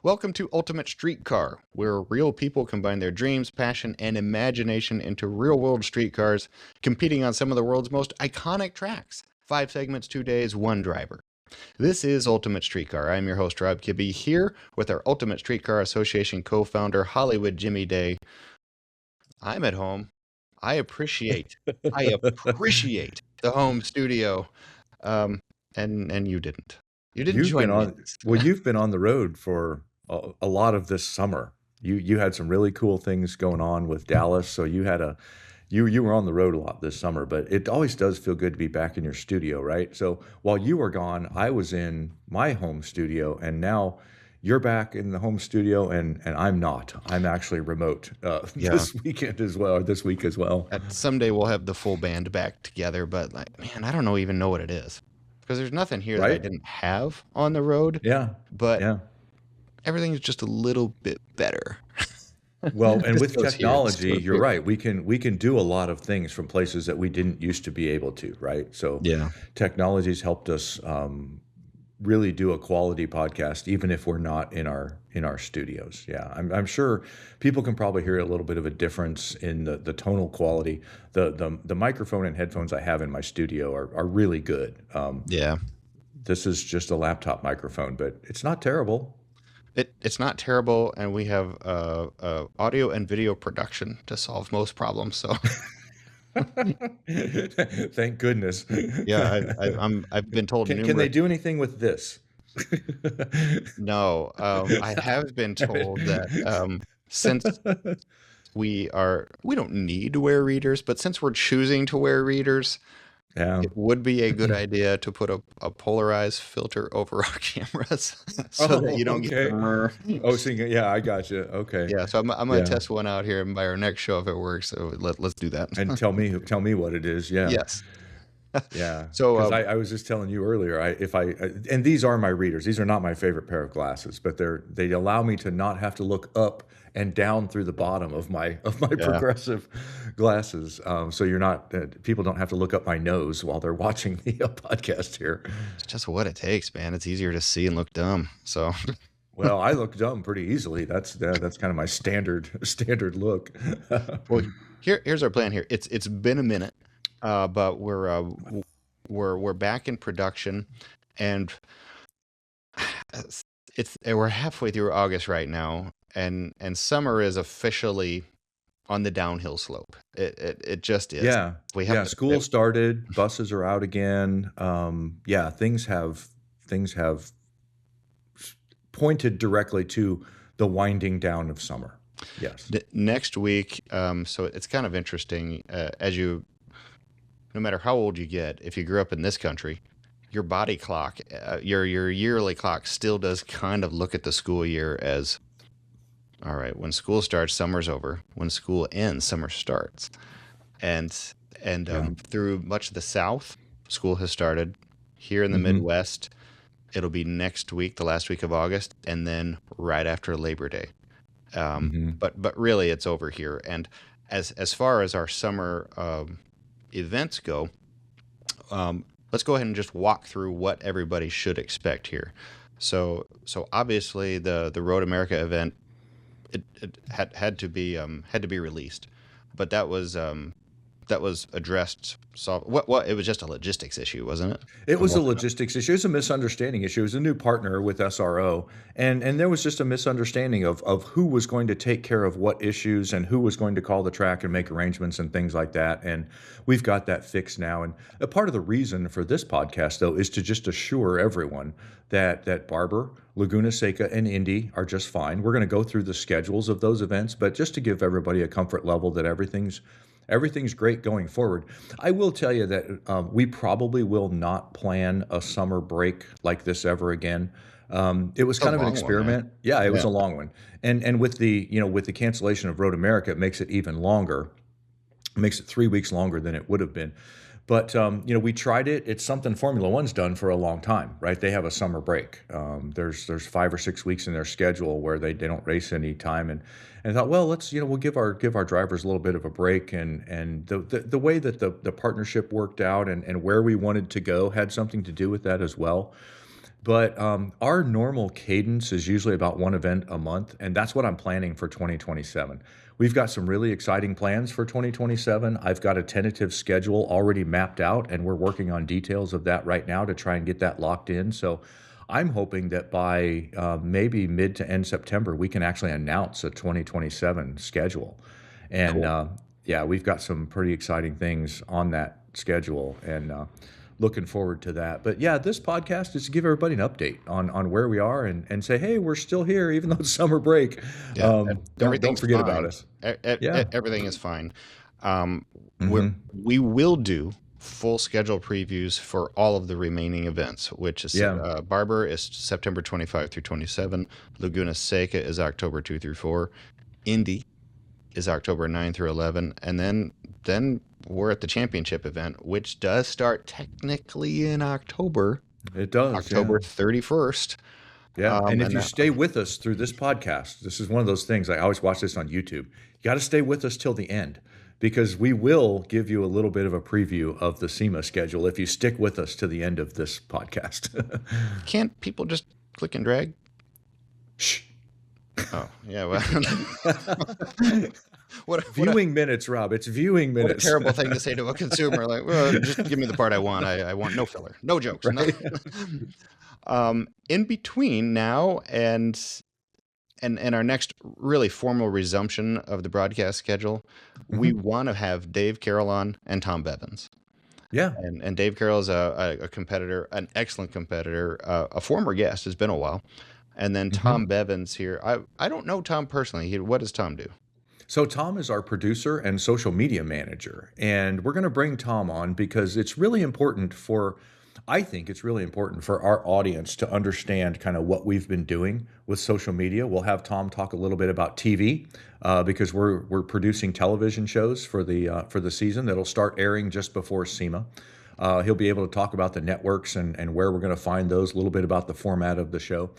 Welcome to Ultimate Streetcar, where real people combine their dreams, passion, and imagination into real-world streetcars, competing on some of the world's most iconic tracks. 5 segments, 2 days, 1 driver. This is Ultimate Streetcar. I'm your host, Rob Kibbe, here with our Ultimate Streetcar Association co-founder, Hollywood Jimmy Day. I'm at home. I appreciate the home studio, and you didn't. You didn't join me. You've been on the road for a lot of this summer. You had some really cool things going on with Dallas, so you were on the road a lot this summer. But it always does feel good to be back in your studio, right? So while you were gone, I was in my home studio, and now you're back in the home studio, and I'm not. I'm actually remote this weekend as well, or this week as well. Someday we'll have the full band back together, but man, I don't even know what it is. Because there's nothing here that I didn't have on the road. Yeah. But everything's just a little bit better. Well, and with technology, you're right. We can do a lot of things from places that we didn't used to be able to, right? So technology's helped us really do a quality podcast, even if we're not in our studios. Yeah, I'm sure people can probably hear a little bit of a difference in the tonal quality. The microphone and headphones I have in my studio are really good. This is just a laptop microphone, but it's not terrible. It's not terrible, and we have audio and video production to solve most problems. So. Thank goodness. Yeah, I've been told. Can they do anything with this? No, I have been told that since we don't need to wear readers, but since we're choosing to wear readers, it would be a good idea to put a polarized filter over our cameras so that you don't get. I got you. Okay. Yeah, so I'm gonna test one out here, and by our next show, if it works, so let's do that. And tell me what it is. Yeah. Yes. Yeah. So I was just telling you earlier, and these are my readers. These are not my favorite pair of glasses, but they allow me to not have to look up and down through the bottom of my progressive glasses. So you're not people don't have to look up my nose while they're watching the podcast here. It's just what it takes, man. It's easier to see and look dumb. So. Well, I look dumb pretty easily. That's kind of my standard look. Well, here's our plan here. It's been a minute. But we're back in production, and we're halfway through August right now, and summer is officially on the downhill slope. It just is. Yeah. School started. Buses are out again. Things have pointed directly to the winding down of summer. Yes. Next week. So it's kind of interesting no matter how old you get, if you grew up in this country, your body clock, your yearly clock still does kind of look at the school year as, all right, when school starts, summer's over. When school ends, summer starts. And through much of the South, school has started. Here in the Midwest, it'll be next week, the last week of August, and then right after Labor Day. But really, it's over here. And as far as our summer events go, let's go ahead and just walk through what everybody should expect here. So obviously the Road America event, it had to be released, but that was addressed. What it was just a logistics issue, wasn't it? It was a logistics issue. It was a misunderstanding issue. It was a new partner with SRO, and there was just a misunderstanding of who was going to take care of what issues and who was going to call the track and make arrangements and things like that. And we've got that fixed now. And a part of the reason for this podcast, though, is to just assure everyone that Barber, Laguna Seca, and Indy are just fine. We're going to go through the schedules of those events, but just to give everybody a comfort level that everything's great going forward. I will tell you that we probably will not plan a summer break like this ever again. It was kind of an experiment. It was a long one. And with the cancellation of Road America, it makes it even longer. It makes it 3 weeks longer than it would have been. But, we tried it. It's something Formula One's done for a long time, right? They have a summer break. There's 5 or 6 weeks in their schedule where they don't race any time. And I thought, well, let's, we'll give our drivers a little bit of a break. And the way that the partnership worked out and where we wanted to go had something to do with that as well. But our normal cadence is usually about one event a month, and that's what I'm planning for 2027. We've got some really exciting plans for 2027. I've got a tentative schedule already mapped out, and we're working on details of that right now to try and get that locked in. So I'm hoping that by maybe mid to end September, we can actually announce a 2027 schedule. And Cool. yeah, we've got some pretty exciting things on that schedule, and looking forward to that. But yeah, this podcast is to give everybody an update on where we are, and say, hey, we're still here, even though it's summer break. Yeah, Don't everything's forget about fine. us. Yeah. Everything is fine. Um, Hmm. we will do full schedule previews for all of the remaining events, which is Yeah. Barber is September 25 through 27. Laguna Seca is October 2 through 4. Indy is October 9 through 11. And then we're at the championship event, which does start technically in October, It does. Yeah. October 31st. Yeah. And if And you that, stay with us through this podcast, this is one of those things. I always watch this on YouTube. You got to stay with us till the end, because we will give you a little bit of a preview of the SEMA schedule if you stick with us to the end of this podcast. can't people just click and drag? Shh. Oh, yeah. Well, what a Viewing minutes, Rob. It's viewing what a minutes. terrible thing to say to a consumer. Like, well, just give me the part I want. I want no filler, no jokes. No. Right? In between now and our next really formal resumption of the broadcast schedule, we Hmm. want to have Dave Carroll on and Tom Bevins. Yeah. And Dave Carroll is a competitor, an excellent competitor, a former guest. It's been a while. And then Hmm. Tom Bevins here. I don't know Tom personally. What does Tom do? So Tom is our producer and social media manager, and we're going to bring Tom on because it's really important for, I think it's really important for our audience to understand kind of what we've been doing with social media. We'll have Tom talk a little bit about TV, because we're producing television shows for the season that'll start airing just before SEMA. He'll be able to talk about the networks and where we're going to find those, a little bit about the format of the show.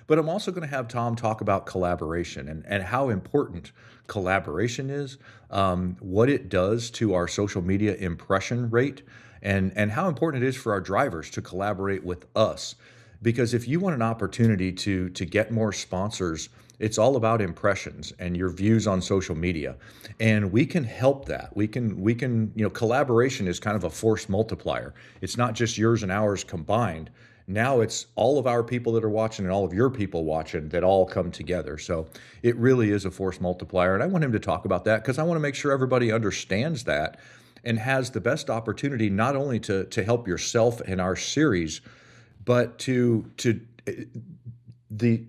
But I'm also going to have Tom talk about collaboration and how important collaboration is, what it does to our social media impression rate, and how important it is for our drivers to collaborate with us. Because if you want an opportunity to get more sponsors, it's all about impressions and your views on social media, and we can help that. We can collaboration is kind of a force multiplier. It's not just yours and ours combined. Now it's all of our people that are watching and all of your people watching that all come together. So it really is a force multiplier. And I want him to talk about that because I want to make sure everybody understands that and has the best opportunity not only to help yourself and our series, but the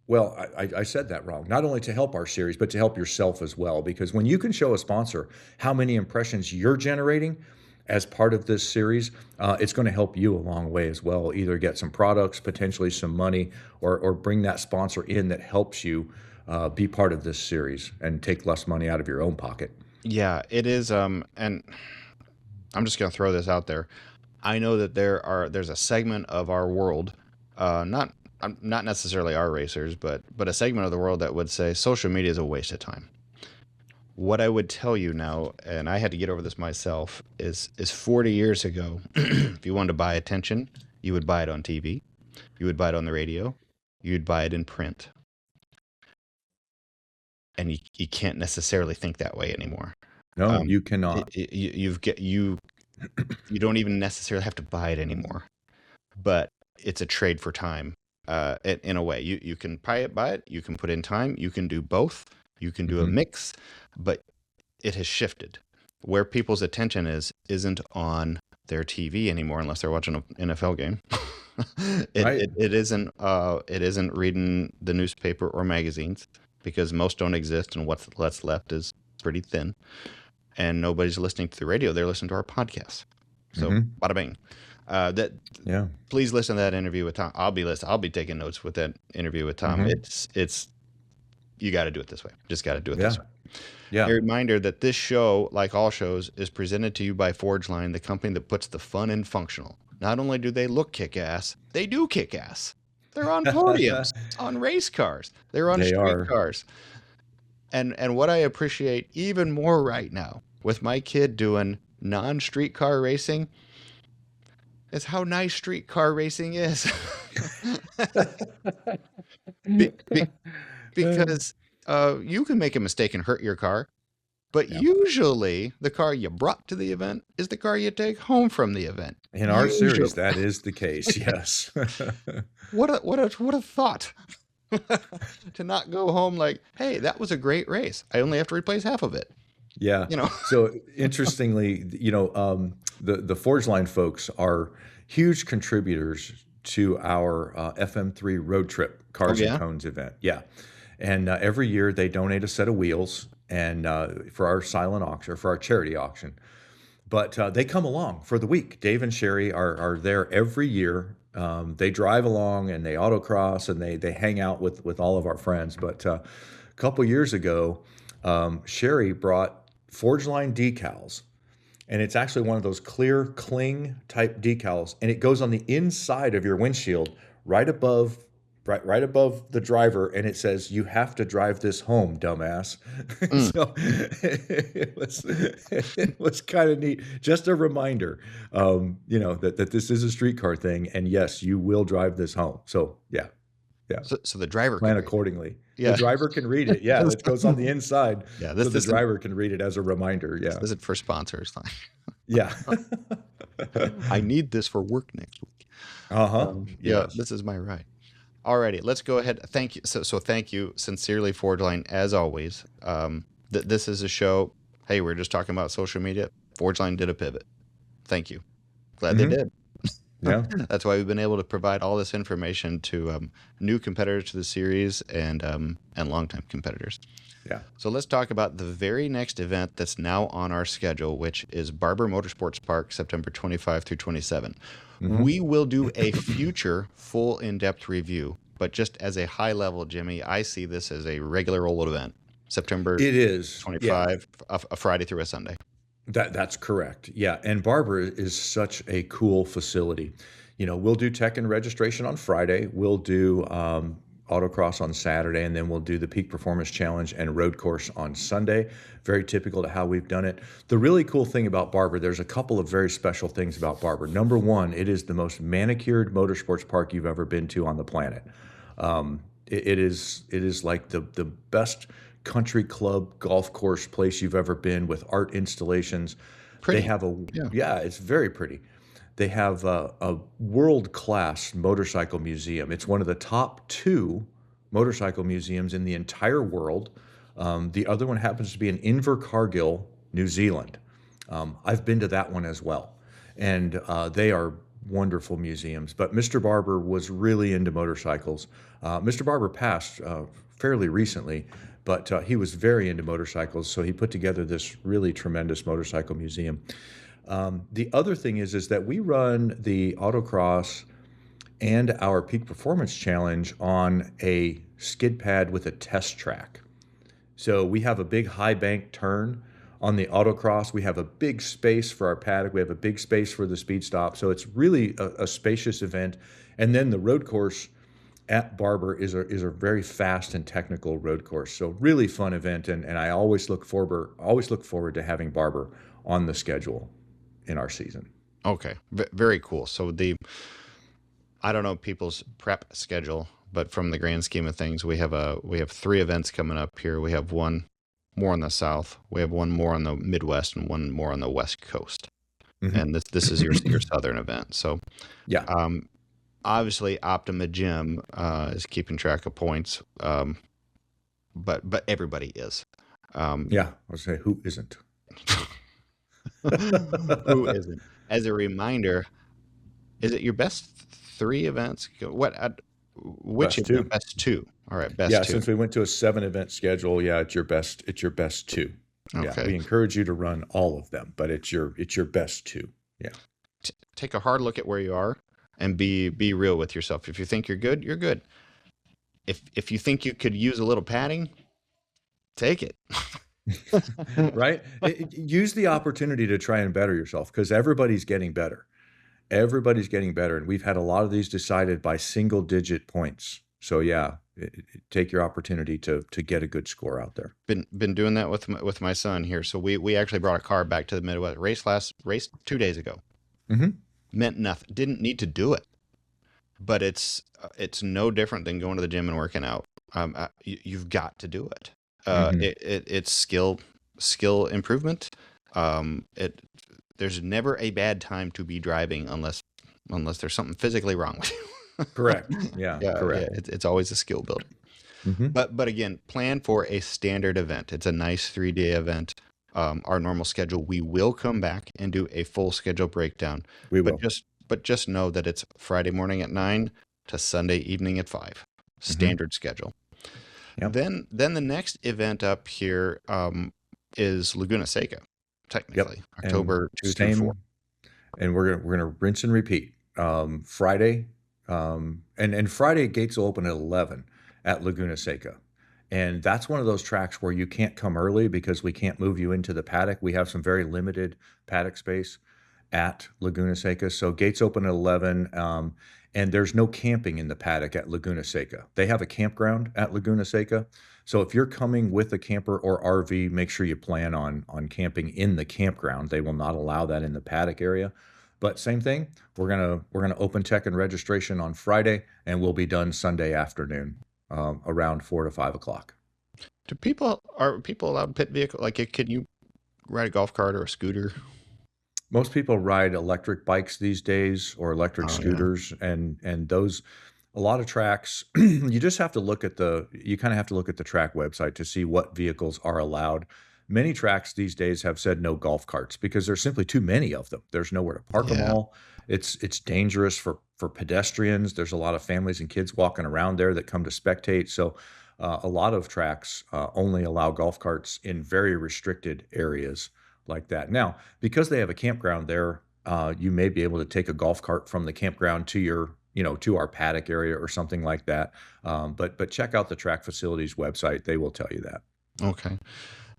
well, I said that wrong. Not only to help our series, but to help yourself as well. Because when you can show a sponsor how many impressions you're generating as part of this series, it's going to help you a long way as well. Either get some products, potentially some money, or bring that sponsor in that helps you be part of this series and take less money out of your own pocket. Yeah, it is. And I'm just going to throw this out there. I know that there's a segment of our world, not necessarily our racers, but a segment of the world that would say social media is a waste of time. What I would tell you now, and I had to get over this myself, is 40 years ago, if you wanted to buy attention, you would buy it on TV, you would buy it on the radio, you'd buy it in print. And you can't necessarily think that way anymore. No, you cannot. You don't even necessarily have to buy it anymore, but it's a trade for time. In a way, you can buy it, you can put in time, you can do both, you can do a Mhm. mix, but it has shifted. Where people's attention isn't on their TV anymore, unless they're watching an NFL game. Right. It isn't reading the newspaper or magazines, because most don't exist, and what's left is pretty thin. And nobody's listening to the radio; they're listening to our podcast. So, Mhm. bada bing. Yeah. Please listen to that interview with Tom. I'll be taking notes with that interview with Tom. Mhm. It's you got to do it this way. Just got to do it Yeah. this way. Yeah. A reminder that this show, like all shows, is presented to you by Forgeline, the company that puts the fun in functional. Not only do they look kick-ass, they do kick ass. They're on podiums, on race cars. They're on They street are. cars. And what I appreciate even more right now, with my kid doing non-street car racing, It's how nice streetcar racing is. Be, be, because you can make a mistake and hurt your car, but Yeah. usually the car you brought to the event is the car you take home from the event. In our series, Usually. that is the case. Yes. What a thought. To not go home like, hey, that was a great race. I only have to replace half of it. Yeah. You know. So interestingly, the Forgeline folks are huge contributors to our FM3 road trip Cars and Cones event. Yeah. And every year they donate a set of wheels and for our silent auction, or for our charity auction. But they come along for the week. Dave and Sherry are there every year. They drive along and they autocross and they hang out with all of our friends. But a couple years ago, Sherry brought Forgeline decals, and it's actually one of those clear cling type decals, and it goes on the inside of your windshield, right above the driver, and it says, "You have to drive this home, dumbass." So it was kind of neat, just a reminder, that this is a streetcar thing, and yes, you will drive this home. So yeah. So the driver plan accordingly. Yeah. The driver can read it. Yeah, it goes on the inside. Yeah, so the driver can read it as a reminder. Yeah, this isn't for sponsors. Yeah. I need this for work next week. Yeah, this is my ride. Alrighty, let's go ahead. Thank you. So thank you sincerely, Forgeline, as always. This is a show. Hey, we're just talking about social media. Forgeline did a pivot. Thank you. Glad they did. Yeah, that's why we've been able to provide all this information to new competitors to the series and longtime competitors. Yeah. So let's talk about the very next event that's now on our schedule, which is Barber Motorsports Park, September 25 through 27. We will do a future full in-depth review, but just as a high level, Jimmy, I see this as a regular old event. September it is 25, a Friday through a Sunday. That's correct. Yeah. And Barber is such a cool facility. We'll do tech and registration on Friday. We'll do autocross on Saturday, and then we'll do the Peak Performance Challenge and road course on Sunday. Very typical to how we've done it. The really cool thing about Barber, there's a couple of very special things about Barber. Number one, it is the most manicured motorsports park you've ever been to on the planet. It is like the best country club golf course place you've ever been, with art installations. Pretty. They have it's very pretty. They have a world-class motorcycle museum. It's one of the top 2 motorcycle museums in the entire world. The other one happens to be in Invercargill, New Zealand. I've been to that one as well, and they are wonderful museums. But Mr. Barber was really into motorcycles. Mr. Barber passed fairly recently, but he was very into motorcycles, so he put together this really tremendous motorcycle museum. The other thing is that we run the autocross and our Peak Performance Challenge on a skid pad with a test track. So we have a big high bank turn on the autocross. We have a big space for our paddock. We have a big space for the speed stop. So it's really a spacious event. And then the road course at Barber is a very fast and technical road course. So really fun event, and I always look forward to having Barber on the schedule in our season. Okay, very cool. So I don't know people's prep schedule, but from the grand scheme of things, we have 3 events coming up here. We have one more on the south, we have one more on the Midwest, and one more on the West Coast. And this is your southern event. So yeah. Obviously, OPTIMA Gym is keeping track of points, but everybody is. Yeah, I was saying, who isn't? Who isn't? As a reminder, is it your best 3 events? Which best of your best 2? All right, best 2. Yeah, since we went to a 7-event schedule, it's your best 2. Okay. Yeah, we encourage you to run all of them, but it's your best 2. Yeah. Take a hard look at where you are. And be real with yourself. If you think you're good, you're good. If you think you could use a little padding, take it. Right? Use the opportunity to try and better yourself, because everybody's getting better. Everybody's getting better, and we've had a lot of these decided by single-digit points. So yeah, take your opportunity to get a good score out there. Been doing that with my son here. So we actually brought a car back to the Midwest. Race 2 days ago. meant nothing. Didn't need to do it, but it's no different than going to the gym and working out. You've got to do it. Hmm. It's skill improvement. There's never a bad time to be driving unless there's something physically wrong with you. Correct. Yeah, Yeah, correct. it's always a skill builder. Hmm. But again, plan for a standard event. It's a nice 3-day event. Our normal schedule. We will come back and do a full schedule breakdown. We But will. just know that it's Friday morning at 9 to Sunday evening at 5. Hmm. Standard schedule. Yep. Then the next event up here is Laguna Seca, Yep. technically And October 2 through 4. same, and we're gonna rinse and repeat. Friday, and Friday gates will open at 11 at Laguna Seca, and that's one of those tracks where you can't come early because we can't move you into the paddock. We have some very limited paddock space at Laguna Seca, so gates open at 11. And there's no camping in the paddock at Laguna Seca. They have a campground at Laguna Seca. So if you're coming with a camper or RV, make sure you plan on camping in the campground. They will not allow that in the paddock area. But same thing, we're gonna open tech and registration on Friday, and we'll be done Sunday afternoon, around 4 to 5 o'clock. Are people allowed pit vehicle? Like, can you ride a golf cart or a scooter? Most people ride electric bikes these days or electric Oh yeah, scooters, and those, a lot of tracks, you just have to look at you kind of have to look at the track website to see what vehicles are allowed. Many tracks these days have said no golf carts because there's simply too many of them. There's nowhere to park them yeah. all. It's dangerous for pedestrians. There's a lot of families and kids walking around there that come to spectate. So a lot of tracks only allow golf carts in very restricted areas like that. Now, because they have a campground there, you may be able to take a golf cart from the campground to to our paddock area or something like that. But check out the track facilities website; they will tell you that. Okay.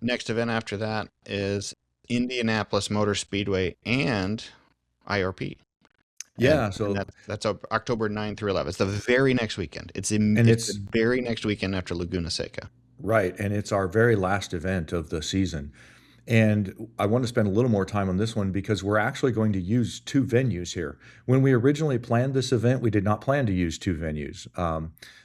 Next event after that is Indianapolis Motor Speedway and IRP. And Yeah. So that's October 9 through 11. It's the very next weekend. and It's the it's very next weekend after Laguna Seca. right, and it's our very last event of the season. And I want to spend a little more time on this one because we're actually going to use two venues here. When we originally planned this event, we did not plan to use two venues.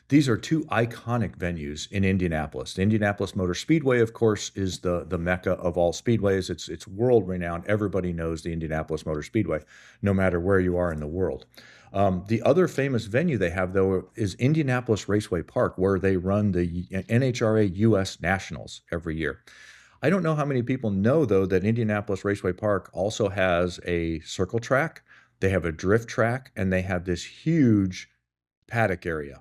These are two iconic venues in Indianapolis. The Indianapolis Motor Speedway, of course, is the mecca of all speedways. It's world renowned. Everybody knows the Indianapolis Motor Speedway, no matter where you are in the world. The other famous venue they have, though, is Indianapolis Raceway Park, where they run the NHRA US Nationals every year. I don't know how many people know, though, that Indianapolis Raceway Park also has a circle track, they have a drift track, and they have this huge paddock area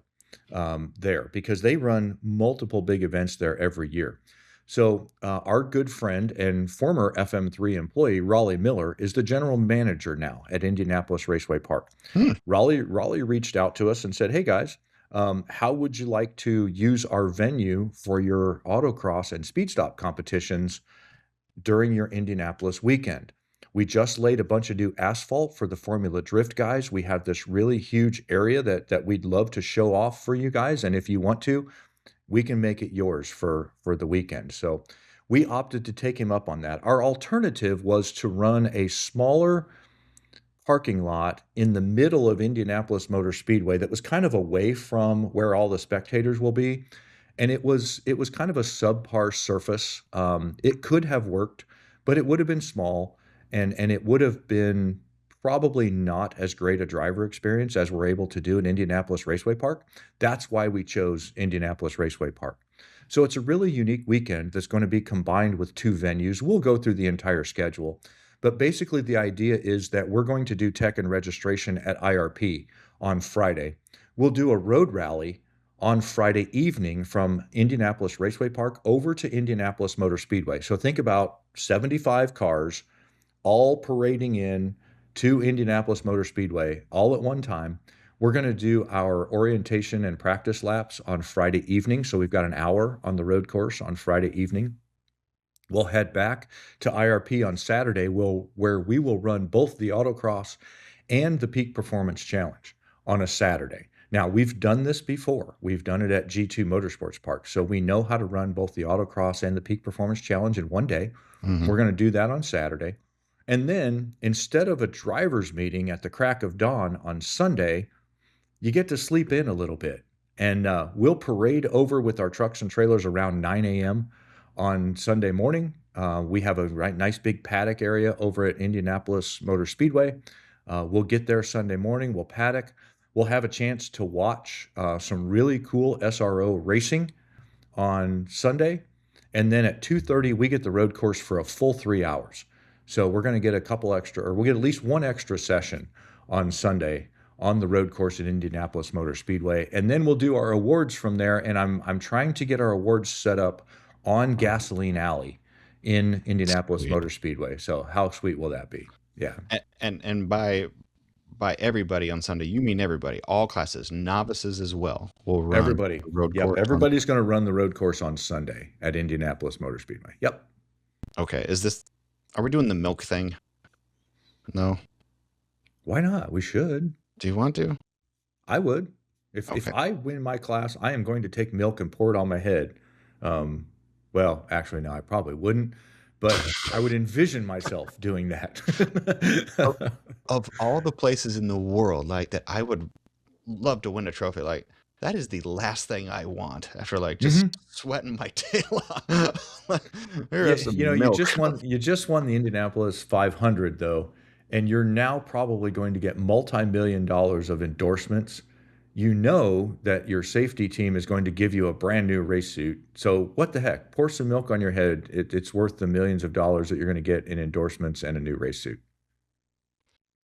there because they run multiple big events there every year. So, our good friend and former FM3 employee, Raleigh Miller, is the general manager now at Indianapolis Raceway Park. Hmm. Raleigh reached out to us and said, "Hey guys, how would you like to use our venue for your autocross and speed stop competitions during your Indianapolis weekend? We just laid a bunch of new asphalt for the Formula Drift guys. We have this really huge area that we'd love to show off for you guys, and if you want to, we can make it yours for the weekend." So we opted to take him up on that. Our alternative was to run a smaller parking lot in the middle of Indianapolis Motor Speedway that was kind of away from where all the spectators will be. And it was kind of a subpar surface. It could have worked, but it would have been small, and it would have been probably not as great a driver experience as we're able to do in Indianapolis Raceway Park. That's why we chose Indianapolis Raceway Park. So it's a really unique weekend that's going to be combined with two venues. We'll go through the entire schedule. But basically, the idea is that we're going to do tech and registration at IRP on Friday. We'll do a road rally on Friday evening from Indianapolis Raceway Park over to Indianapolis Motor Speedway. So think about 75 cars all parading in to Indianapolis Motor Speedway all at one time. We're going to do our orientation and practice laps on Friday evening. So we've got an hour on the road course on Friday evening. We'll head back to IRP on Saturday, where we will run both the autocross and the Peak Performance Challenge on a Saturday. Now, we've done this before. We've done it at G2 Motorsports Park. So we know how to run both the autocross and the Peak Performance Challenge in one day. Mhm. We're going to do that on Saturday. And then instead of a driver's meeting at the crack of dawn on Sunday, you get to sleep in a little bit. And we'll parade over with our trucks and trailers around 9 a.m. on Sunday morning. We have a nice big paddock area over at Indianapolis Motor Speedway. We'll get there Sunday morning. We'll paddock. We'll have a chance to watch some really cool SRO racing on Sunday. And then at 2:30, we get the road course for a full 3 hours. So we're going to get a couple extra, or we'll get at least one extra session on Sunday on the road course at Indianapolis Motor Speedway. And then we'll do our awards from there. And I'm trying to get our awards set up on Gasoline Alley in Indianapolis Sweet. Motor Speedway. So how sweet will that be? Yeah. And by everybody on Sunday, you mean everybody, all classes, novices as well, will run Everybody. the road Yep. course. Everybody's going to run the road course on Sunday at Indianapolis Motor Speedway. Yep. Okay. Are we doing the milk thing? No. Why not? We should. Do you want to? I would. If Okay. I win my class, I am going to take milk and pour it on my head. Well, actually, no, I probably wouldn't, but I would envision myself doing that. Of all the places in the world like that, I would love to win a trophy. Like, that is the last thing I want after like just sweating my tail off. Like, here Yeah, is some you milk. just won the Indianapolis 500 though, and you're now probably going to get multi-million dollars of endorsements. You know that your safety team is going to give you a brand new race suit. So what the heck? Pour some milk on your head. It's worth the millions of dollars that you're going to get in endorsements and a new race suit.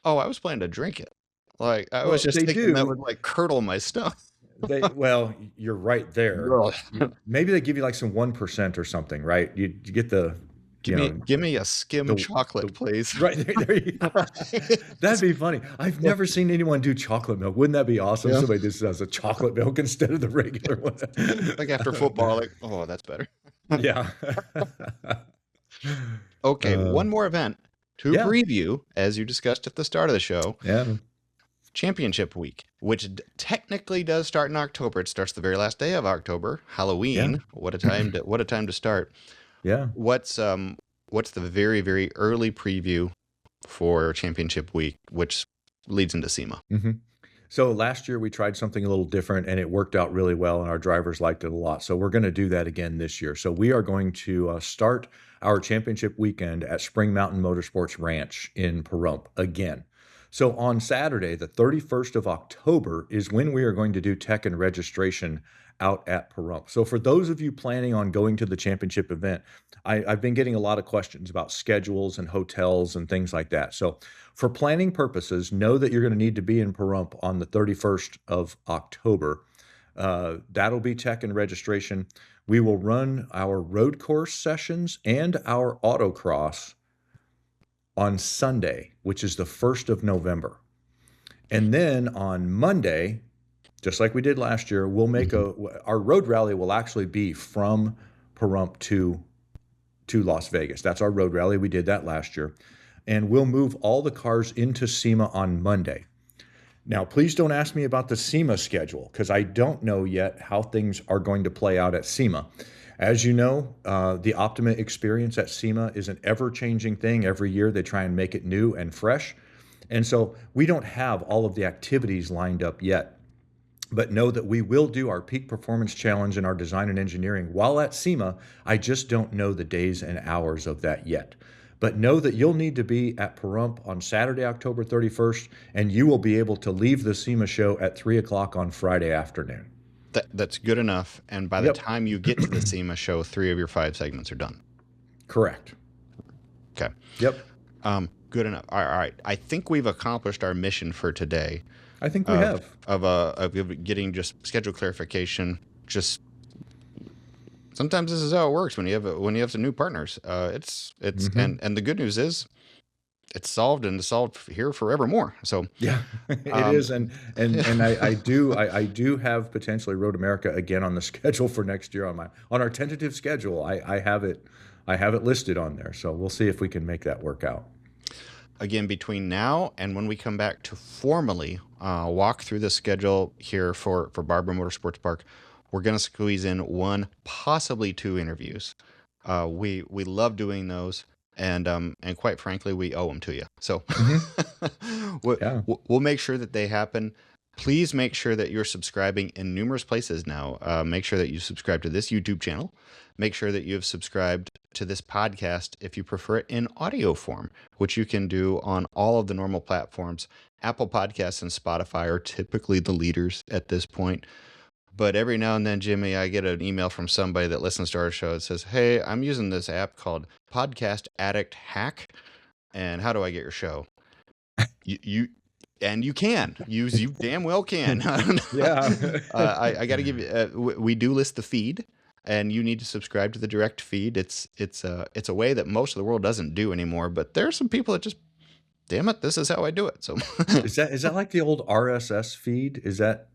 Oh, I was planning to drink it. Like, I Well, was just they thinking that do. would like curdle my stomach. Well, you're right there. Ugh. Maybe they give you like some 1% or something, right? You get the, Give me a skim chocolate, please. right there you go. That'd be funny. I've never seen anyone do chocolate milk. Wouldn't that be awesome? Yeah. Somebody just does a chocolate milk instead of the regular one. Like after football, like, oh, that's better. Yeah. Okay, one more event to yeah. preview, as you discussed at the start of the show. Yeah. Championship week, which technically does start in October. It starts the very last day of October, Halloween. Yeah. What a time to start. Yeah. What's the very, very early preview for championship week, which leads into SEMA? Mm-hmm. So last year we tried something a little different and it worked out really well and our drivers liked it a lot. So we're going to do that again this year. So we are going to start our championship weekend at Spring Mountain Motorsports Ranch in Pahrump again. So on Saturday, the 31st of October is when we are going to do tech and registration out at Pahrump. So for those of you planning on going to the championship event, I've been getting a lot of questions about schedules and hotels and things like that. So for planning purposes, know that you're going to need to be in Pahrump on the 31st of October. That'll be tech and registration. We will run our road course sessions and our autocross on Sunday, which is the 1st of November. And then on Monday, just like we did last year, we'll make our road rally will actually be from Pahrump to Las Vegas. That's our road rally. We did that last year. And we'll move all the cars into SEMA on Monday. Now, please don't ask me about the SEMA schedule because I don't know yet how things are going to play out at SEMA. As you know, the OPTIMA experience at SEMA is an ever-changing thing. Every year they try and make it new and fresh. And so we don't have all of the activities lined up yet. But know that we will do our peak performance challenge and our design and engineering while at SEMA. I just don't know the days and hours of that yet. But know that you'll need to be at Pahrump on Saturday, October 31st, and you will be able to leave the SEMA show at 3 o'clock on Friday afternoon. That's good enough. And by the time you get to the SEMA show, 3 of your 5 segments are done. Correct. Okay. Yep. Good enough. All right. I think we've accomplished our mission for today. I think we have. Of getting just schedule clarification. Just sometimes this is how it works when you have some new partners. It's and the good news is it's solved and it's solved here forevermore. So yeah, it is. And I do have potentially Road America again on the schedule for next year on our tentative schedule. I have it listed on there. So we'll see if we can make that work out. Again, between now and when we come back to formally walk through the schedule here for Barber Motorsports Park, we're going to squeeze in 1, possibly 2 interviews. We love doing those. and quite frankly, we owe them to you. So Yeah. we'll make sure that they happen. Please make sure that you're subscribing in numerous places now. Make sure that you subscribe to this YouTube channel. Make sure that you have subscribed to this podcast if you prefer it in audio form, which you can do on all of the normal platforms. Apple Podcasts and Spotify are typically the leaders at this point. But every now and then, Jimmy, I get an email from somebody that listens to our show that says, "Hey, I'm using this app called Podcast Addict Hack, and how do I get your show?" You and you can use, you damn well can. Yeah. I got to give you. We do list the feed, and you need to subscribe to the direct feed. It's a way that most of the world doesn't do anymore. But there are some people that just, damn it, this is how I do it. So Is that like the old RSS feed? Is that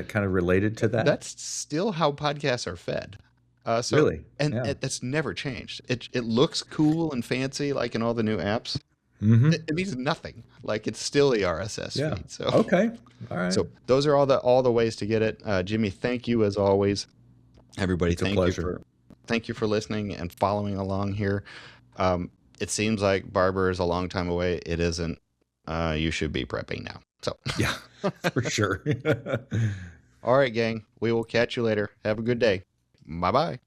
kind of related to that? that's still how podcasts are fed. So Really? and Yeah. that's never changed. It looks cool and fancy like in all the new apps. Mm-hmm. It means nothing. Like, it's still the RSS Yeah. feed. So Okay. All right. so those are all the ways to get it. Jimmy, thank you as always. Everybody, It's a pleasure. thank you for listening and following along here. It seems like Barber is a long time away. It isn't. You should be prepping now. So Yeah, for sure. all right, gang. We will catch you later. Have a good day. Bye bye.